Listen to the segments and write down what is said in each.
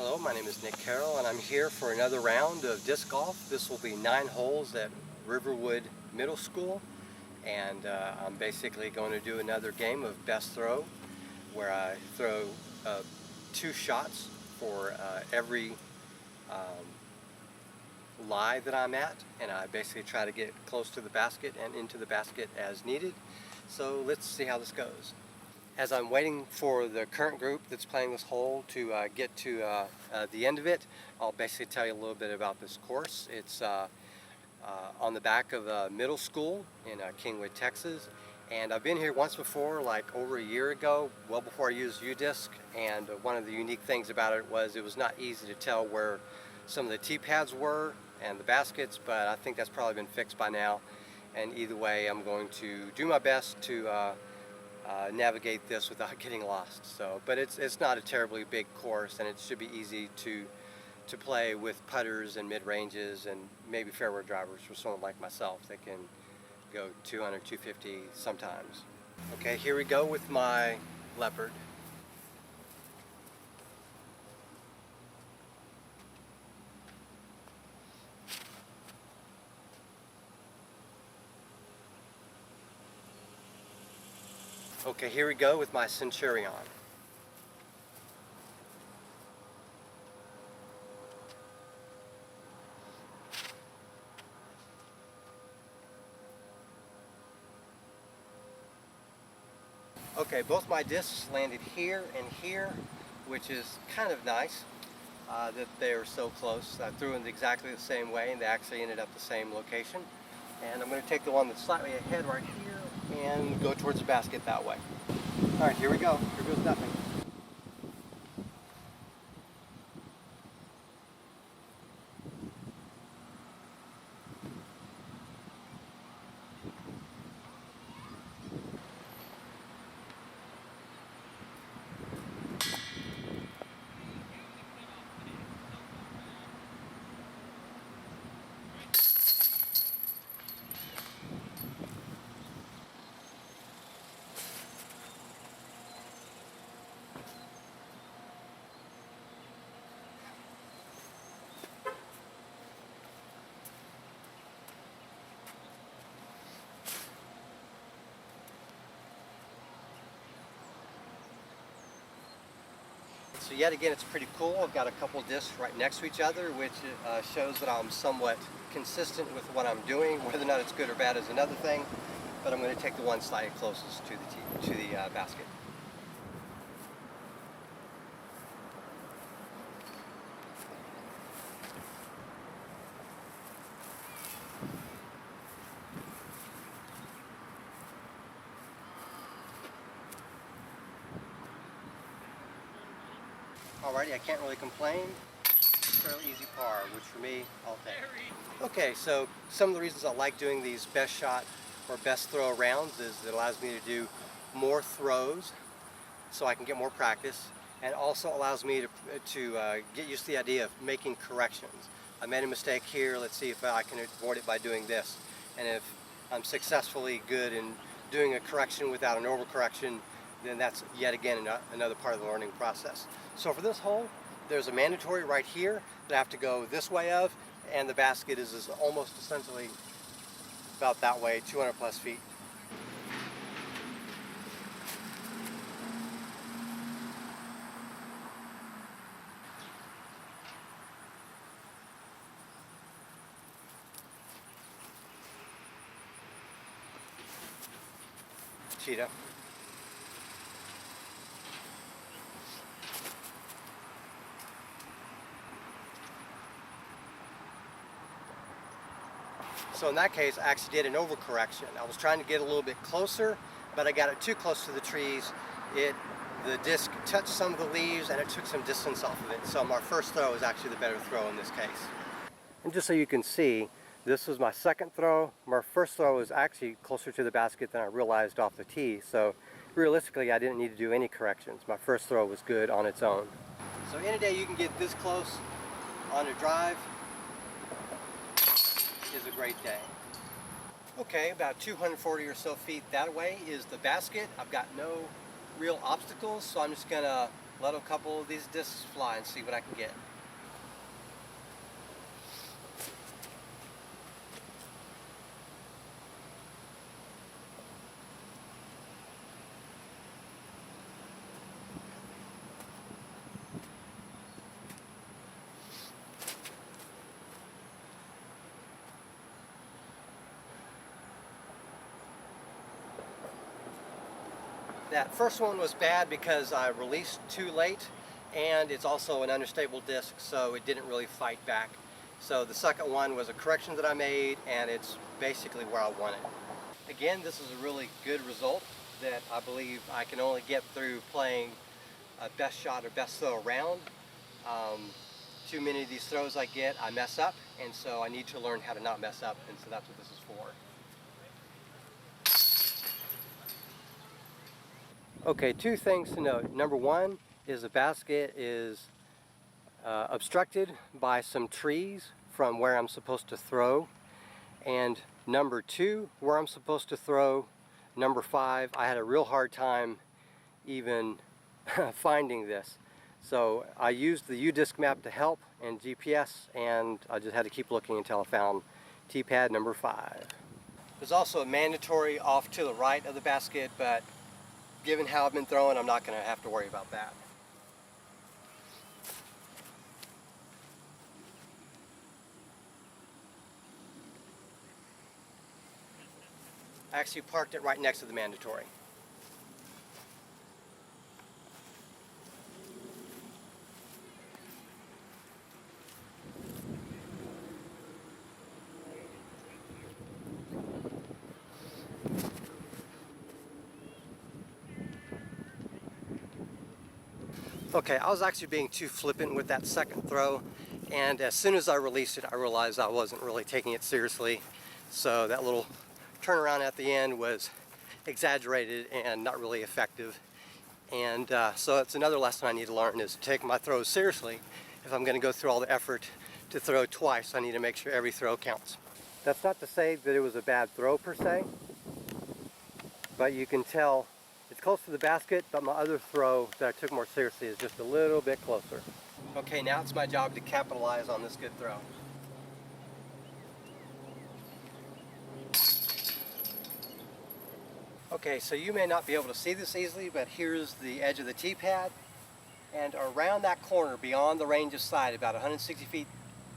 Hello, my name is Nick Carroll and I'm here for another round of disc golf. This will be 9 holes at Riverwood Middle School, and I'm basically going to do another game of best throw where I throw 2 shots for every lie that I'm at, and I basically try to get close to the basket and into the basket as needed. So let's see how this goes. As I'm waiting for the current group that's playing this hole to get to the end of it, I'll basically tell you a little bit about this course. It's on the back of a middle school in Kingwood, Texas. And I've been here once before, like over a year ago, well before I used U-Disc. And one of the unique things about it was not easy to tell where some of the tee pads were and the baskets, but I think that's probably been fixed by now. And either way, I'm going to do my best to navigate this without getting lost. So, but it's not a terribly big course, and it should be easy to play with putters and mid-ranges and maybe fairway drivers for someone like myself that can go 200, 250 sometimes. Okay, here we go with my leopard. Okay, here we go with my Centurion. Okay, both my discs landed here and here, which is kind of nice that they're so close. I threw them exactly the same way and they actually ended up the same location. And I'm going to take the one that's slightly ahead right here and go towards the basket that way. Alright, here we go. Here goes nothing. So yet again, it's pretty cool. I've got a couple discs right next to each other, which shows that I'm somewhat consistent with what I'm doing. Whether or not it's good or bad is another thing, but I'm going to take the one slightly closest to the basket. Alrighty, I can't really complain. Fairly easy par, which for me, I'll take. Okay, so some of the reasons I like doing these best shot or best throw rounds is it allows me to do more throws so I can get more practice, and also allows me to get used to the idea of making corrections. I made a mistake here, let's see if I can avoid it by doing this. And if I'm successfully good in doing a correction without an overcorrection, then that's yet again another part of the learning process. So for this hole, there's a mandatory right here that I have to go this way of, and the basket is almost essentially about that way, 200 plus feet. Cheetah. So in that case, I actually did an overcorrection. I was trying to get a little bit closer, but I got it too close to the trees. The disc touched some of the leaves and it took some distance off of it. So my first throw is actually the better throw in this case. And just so you can see, this was my second throw. My first throw was actually closer to the basket than I realized off the tee. So realistically, I didn't need to do any corrections. My first throw was good on its own. So any day you can get this close on a drive is a great day. Okay, about 240 or so feet that way is the basket. I've got no real obstacles, so I'm just gonna let a couple of these discs fly and see what I can get. That first one was bad because I released too late, and it's also an unstable disc, so it didn't really fight back. So the second one was a correction that I made, and it's basically where I want it. Again, this is a really good result that I believe I can only get through playing a best shot or best throw round. Too many of these throws I get, I mess up, and so I need to learn how to not mess up, and so that's what this is for. Okay, two things to note. Number one is the basket is obstructed by some trees from where I'm supposed to throw. And number two, where I'm supposed to throw, number 5, I had a real hard time even finding this. So I used the U-disc map to help and GPS, and I just had to keep looking until I found T-pad number 5. There's also a mandatory off to the right of the basket, but given how I've been throwing, I'm not going to have to worry about that. I actually parked it right next to the mandatory. Okay, I was actually being too flippant with that second throw, and as soon as I released it, I realized I wasn't really taking it seriously. So that little turnaround at the end was exaggerated and not really effective. And so it's another lesson I need to learn, is to take my throws seriously. If I'm going to go through all the effort to throw twice, I need to make sure every throw counts. That's not to say that it was a bad throw per se, but you can tell it's close to the basket, but my other throw that I took more seriously is just a little bit closer. Okay, now it's my job to capitalize on this good throw. Okay, so you may not be able to see this easily, but here's the edge of the T-pad, and around that corner beyond the range of sight, about 160 feet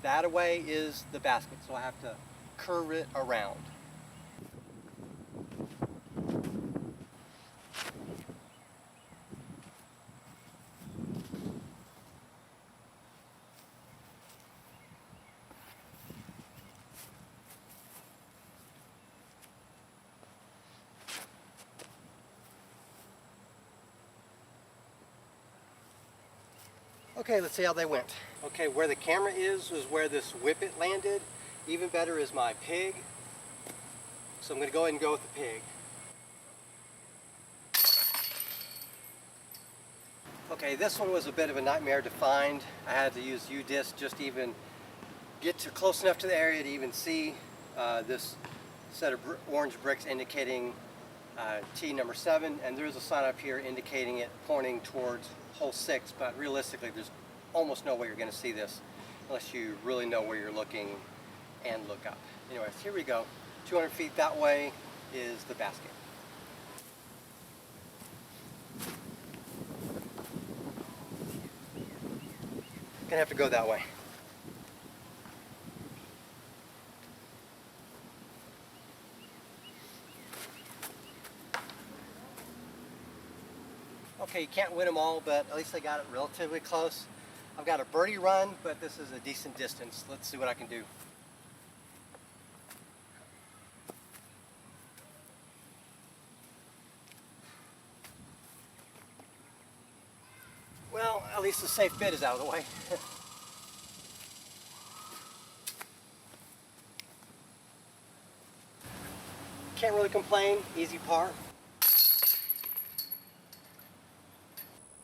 that away, is the basket, so I have to curve it around. Okay, let's see how they went. Okay, where the camera is where this whippet landed. Even better is my pig. So I'm going to go ahead and go with the pig. Okay, this one was a bit of a nightmare to find. I had to use U-disc just to even get to close enough to the area to even see this set of orange bricks indicating T number 7, and there is a sign up here indicating it pointing towards hole 6, but realistically there's almost no way you're going to see this unless you really know where you're looking and look up. Anyways, here we go. 200 feet that way is the basket. Gonna have to go that way. Okay, you can't win them all, but at least I got it relatively close. I've got a birdie run, but this is a decent distance. Let's see what I can do. Well, at least the safe bit is out of the way. Can't really complain, easy par.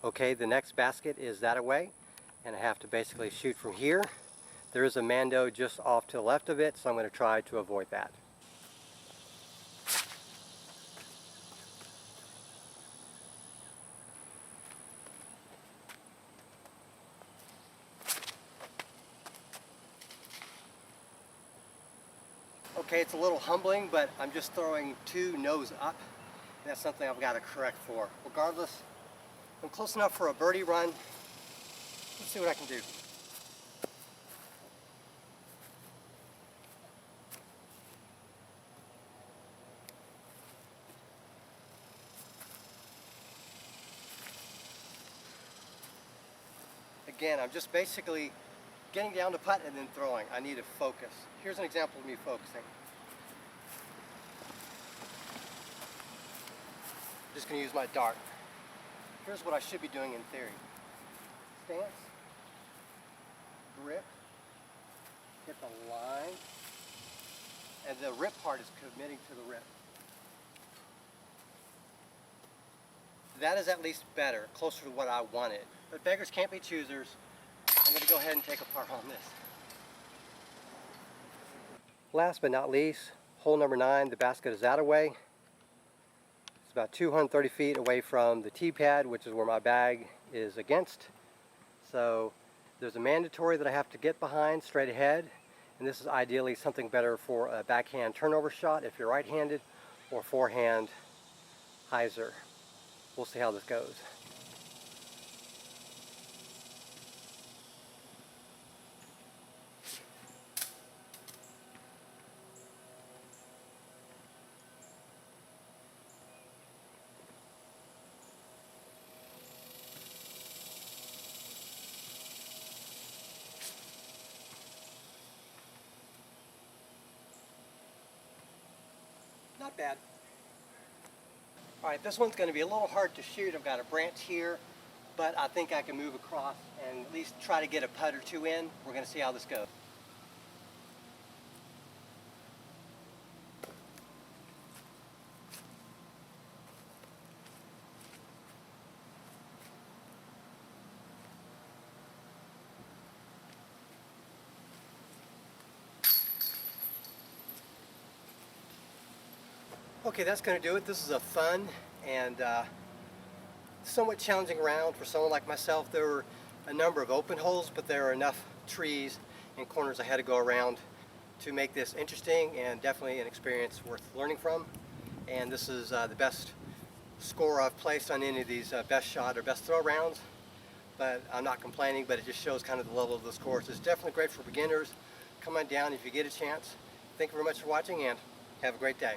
Okay, the next basket is that away, and I have to basically shoot from here. There is a mando just off to the left of it, so I'm going to try to avoid that. Okay, it's a little humbling, but I'm just throwing 2 nose up. And that's something I've got to correct for. Regardless, I'm close enough for a birdie run. Let's see what I can do. Again, I'm just basically getting down to putt and then throwing. I need to focus. Here's an example of me focusing. I'm just going to use my dart. Here's what I should be doing in theory. Stance, grip, hit the line, and the rip part is committing to the rip. That is at least better, closer to what I wanted. But beggars can't be choosers. I'm going to go ahead and take a part on this. Last but not least, hole number 9, the basket is that away. It's about 230 feet away from the tee pad, which is where my bag is against. So there's a mandatory that I have to get behind straight ahead, and this is ideally something better for a backhand turnover shot if you're right-handed, or forehand hyzer. We'll see how this goes. Not bad. Alright, this one's going to be a little hard to shoot. I've got a branch here, but I think I can move across and at least try to get a putt or 2 in. We're going to see how this goes. Okay, that's going to do it. This is a fun and somewhat challenging round for someone like myself. There were a number of open holes, but there are enough trees and corners I had to go around to make this interesting and definitely an experience worth learning from. And this is the best score I've placed on any of these best shot or best throw rounds. But I'm not complaining, but it just shows kind of the level of this course. It's definitely great for beginners. Come on down if you get a chance. Thank you very much for watching and have a great day.